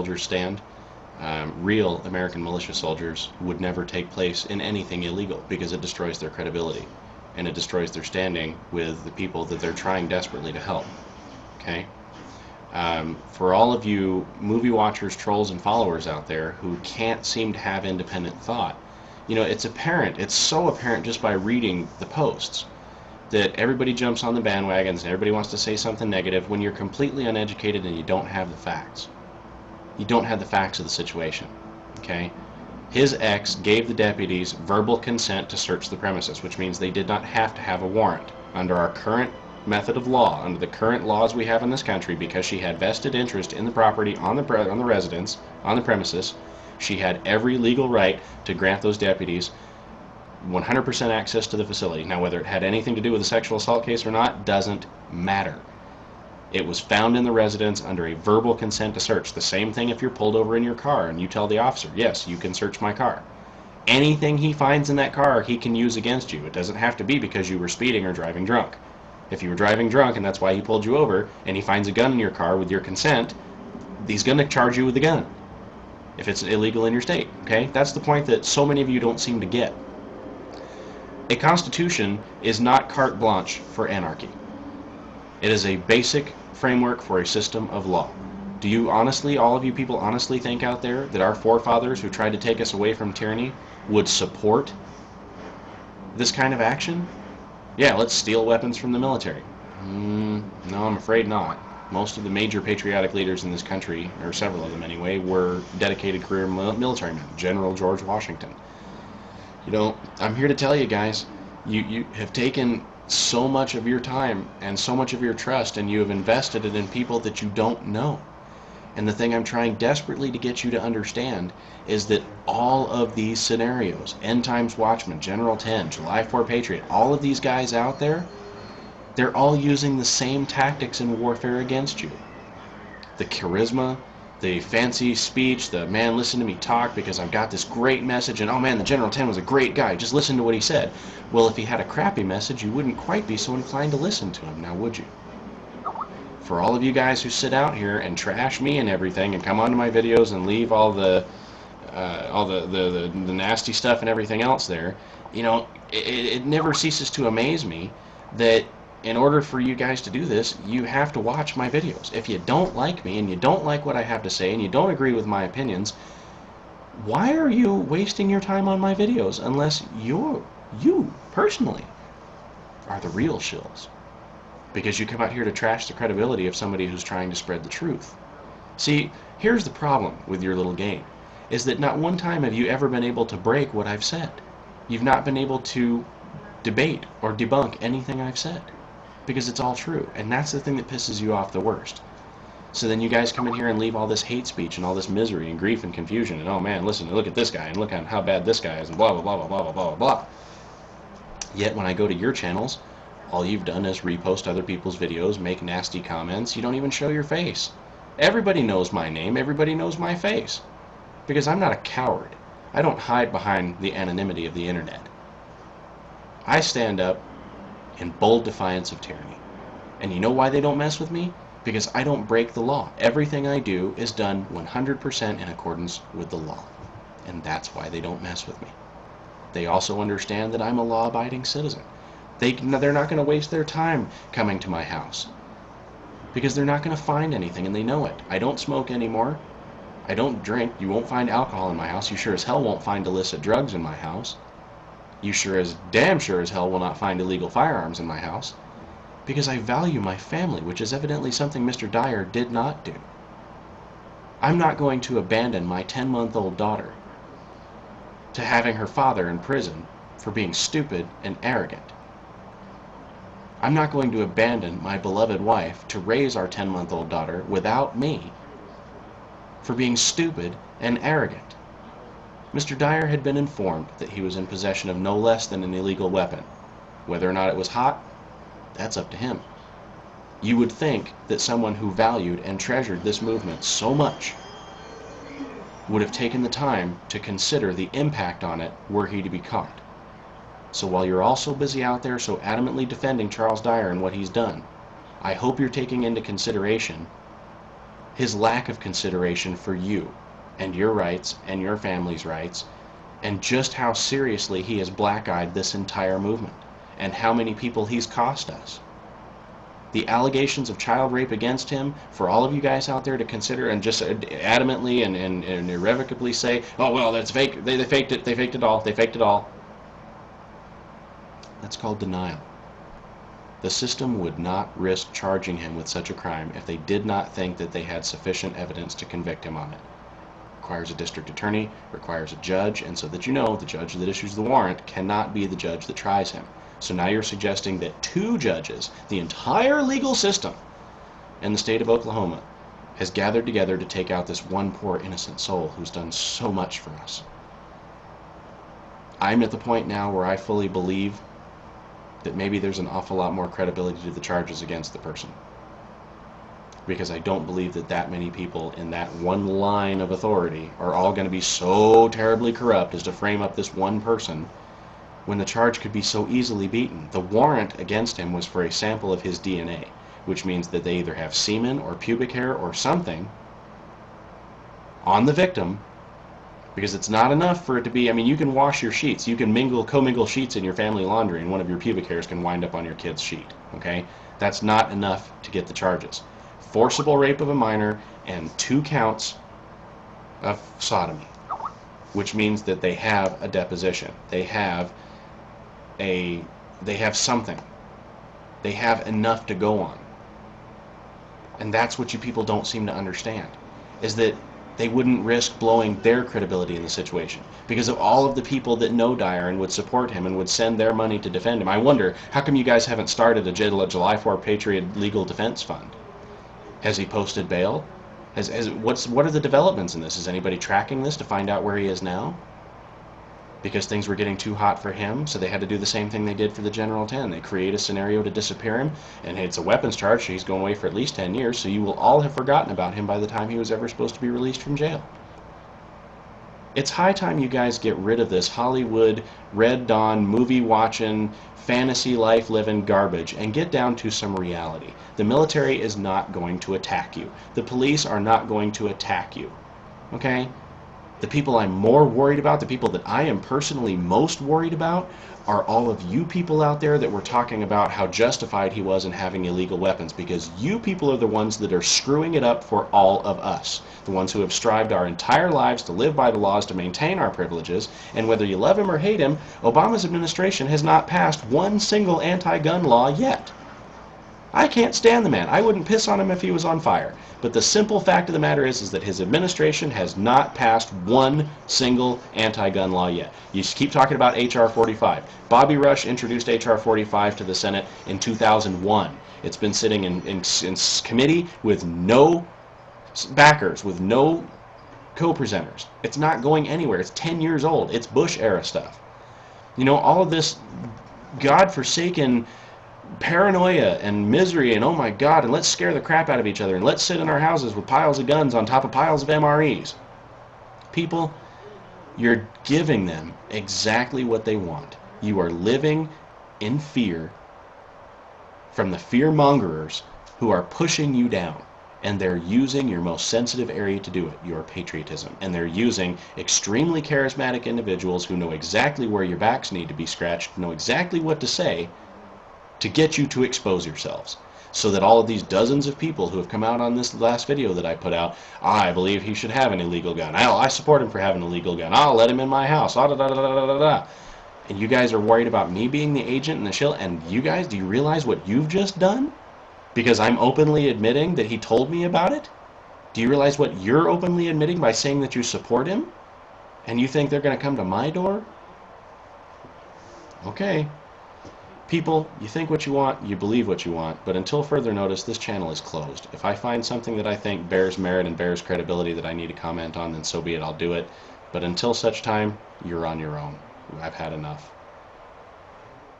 soldiers stand, real American militia soldiers would never take place in anything illegal because it destroys their credibility and it destroys their standing with the people that they're trying desperately to help. Okay? For all of you movie watchers, trolls, and followers out there who can't seem to have independent thought, you know, it's apparent, it's so apparent just by reading the posts that everybody jumps on the bandwagons and everybody wants to say something negative when you're completely uneducated and you don't have the facts. You don't have the facts of the situation. Okay? His ex gave the deputies verbal consent to search the premises, which means they did not have to have a warrant under our current method of law, under the current laws we have in this country, because she had vested interest in the property, on the residence, on the premises. She had every legal right to grant those deputies 100% access to the facility. Now, whether it had anything to do with a sexual assault case or not doesn't matter. It was found in the residence under a verbal consent to search. The same thing if you're pulled over in your car and you tell the officer, yes, you can search my car. Anything he finds in that car he can use against you. It doesn't have to be because you were speeding or driving drunk. If you were driving drunk and that's why he pulled you over and he finds a gun in your car with your consent, he's going to charge you with the gun if it's illegal in your state. Okay? That's the point that so many of you don't seem to get. A constitution is not carte blanche for anarchy. It is a basic framework for a system of law. Do you honestly, all of you people honestly think out there that our forefathers who tried to take us away from tyranny would support this kind of action? Yeah, let's steal weapons from the military. No, I'm afraid not. Most of the major patriotic leaders in this country, or several of them anyway, were dedicated career military men. General George Washington. You know, I'm here to tell you guys, you have taken so much of your time and so much of your trust and you have invested it in people that you don't know. And the thing I'm trying desperately to get you to understand is that all of these scenarios, End Times Watchman, General 10, July4patriot, all of these guys out there, they're all using the same tactics in warfare against you. The charisma, the fancy speech, the man, listen to me talk because I've got this great message, and oh man, the General 10 was a great guy, just listen to what he said. Well, if he had a crappy message, you wouldn't quite be so inclined to listen to him, now would you? For all of you guys who sit out here and trash me and everything and come onto my videos and leave all the nasty stuff and everything else there, you know, it never ceases to amaze me that in order for you guys to do this, you have to watch my videos. If you don't like me and you don't like what I have to say and you don't agree with my opinions, why are you wasting your time on my videos unless you personally are the real shills? Because you come out here to trash the credibility of somebody who's trying to spread the truth. See, here's the problem with your little game, is that not one time have you ever been able to break what I've said. You've not been able to debate or debunk anything I've said, because it's all true, and that's the thing that pisses you off the worst. So then you guys come in here and leave all this hate speech and all this misery and grief and confusion, and oh man, listen, look at this guy, and look at how bad this guy is, and blah, blah, blah, blah, blah, blah, blah, blah. Yet when I go to your channels, all you've done is repost other people's videos, make nasty comments. You don't even show your face. Everybody knows my name. Everybody knows my face. Because I'm not a coward. I don't hide behind the anonymity of the internet. I stand up in bold defiance of tyranny. And you know why they don't mess with me? Because I don't break the law. Everything I do is done 100% in accordance with the law. And that's why they don't mess with me. They also understand that I'm a law-abiding citizen. They're not going to waste their time coming to my house because they're not going to find anything, and they know it. I don't smoke anymore. I don't drink. You won't find alcohol in my house. You sure as hell won't find illicit drugs in my house. You damn sure as hell will not find illegal firearms in my house because I value my family, which is evidently something Mr. Dyer did not do. I'm not going to abandon my 10-month-old daughter to having her father in prison for being stupid and arrogant. I'm not going to abandon my beloved wife to raise our 10-month-old daughter without me for being stupid and arrogant. Mr. Dyer had been informed that he was in possession of no less than an illegal weapon. Whether or not it was hot, that's up to him. You would think that someone who valued and treasured this movement so much would have taken the time to consider the impact on it were he to be caught. So while you're all so busy out there so adamantly defending Charles Dyer and what he's done, I hope you're taking into consideration his lack of consideration for you and your rights and your family's rights, and just how seriously he has black-eyed this entire movement and how many people he's cost us. The allegations of child rape against him, for all of you guys out there to consider and just adamantly and irrevocably say, oh, well, that's fake, they faked it, they faked it all, they faked it all. That's called denial. The system would not risk charging him with such a crime if they did not think that they had sufficient evidence to convict him on it. Requires a district attorney, requires a judge, and so that you know, the judge that issues the warrant cannot be the judge that tries him. So now you're suggesting that 2 judges, the entire legal system in the state of Oklahoma, has gathered together to take out this one poor innocent soul who's done so much for us. I'm at the point now where I fully believe that maybe there's an awful lot more credibility to the charges against the person. Because I don't believe that that many people in that one line of authority are all going to be so terribly corrupt as to frame up this one person when the charge could be so easily beaten. The warrant against him was for a sample of his DNA, which means that they either have semen or pubic hair or something on the victim, because it's not enough for it to be, I mean, you can wash your sheets, you can commingle sheets in your family laundry, and one of your pubic hairs can wind up on your kid's sheet, okay? That's not enough to get the charges. Forcible rape of a minor and 2 counts of sodomy, which means that they have a deposition. They have something. They have enough to go on. And that's what you people don't seem to understand, is that they wouldn't risk blowing their credibility in the situation because of all of the people that know Dyer and would support him and would send their money to defend him. I wonder, how come you guys haven't started a July4patriot legal defense fund? Has he posted bail? What are the developments in this? Is anybody tracking this to find out where he is now? Because things were getting too hot for him, so they had to do the same thing they did for the General 10. They create a scenario to disappear him, and it's a weapons charge, so he's going away for at least 10 years, so you will all have forgotten about him by the time he was ever supposed to be released from jail. It's high time you guys get rid of this Hollywood, Red Dawn, movie-watching, fantasy life-living garbage and get down to some reality. The military is not going to attack you. The police are not going to attack you. Okay? The people I'm more worried about, the people that I am personally most worried about, are all of you people out there that were talking about how justified he was in having illegal weapons, because you people are the ones that are screwing it up for all of us. The ones who have strived our entire lives to live by the laws, to maintain our privileges, and whether you love him or hate him, Obama's administration has not passed one single anti-gun law yet. I can't stand the man. I wouldn't piss on him if he was on fire. But the simple fact of the matter is that his administration has not passed one single anti-gun law yet. You keep talking about H.R. 45. Bobby Rush introduced H.R. 45 to the Senate in 2001. It's been sitting in committee with no backers, with no co-presenters. It's not going anywhere. It's 10 years old. It's Bush-era stuff. You know, all of this godforsaken paranoia and misery and oh my god, and let's scare the crap out of each other and let's sit in our houses with piles of guns on top of piles of MREs. People, you're giving them exactly what they want. You are living in fear from the fear-mongerers who are pushing you down, and they're using your most sensitive area to do it, your patriotism, and they're using extremely charismatic individuals who know exactly where your backs need to be scratched, know exactly what to say, to get you to expose yourselves, so that all of these dozens of people who have come out on this last video that I put out, I believe he should have an illegal gun, I support him for having an illegal gun, I'll let him in my house, and you guys are worried about me being the agent and the shill, and you guys, do you realize what you've just done? Because I'm openly admitting that he told me about it? Do you realize what you're openly admitting by saying that you support him? And you think they're going to come to my door? Okay. People, you think what you want, you believe what you want, but until further notice, this channel is closed. If I find something that I think bears merit and bears credibility that I need to comment on, then so be it, I'll do it. But until such time, you're on your own. I've had enough.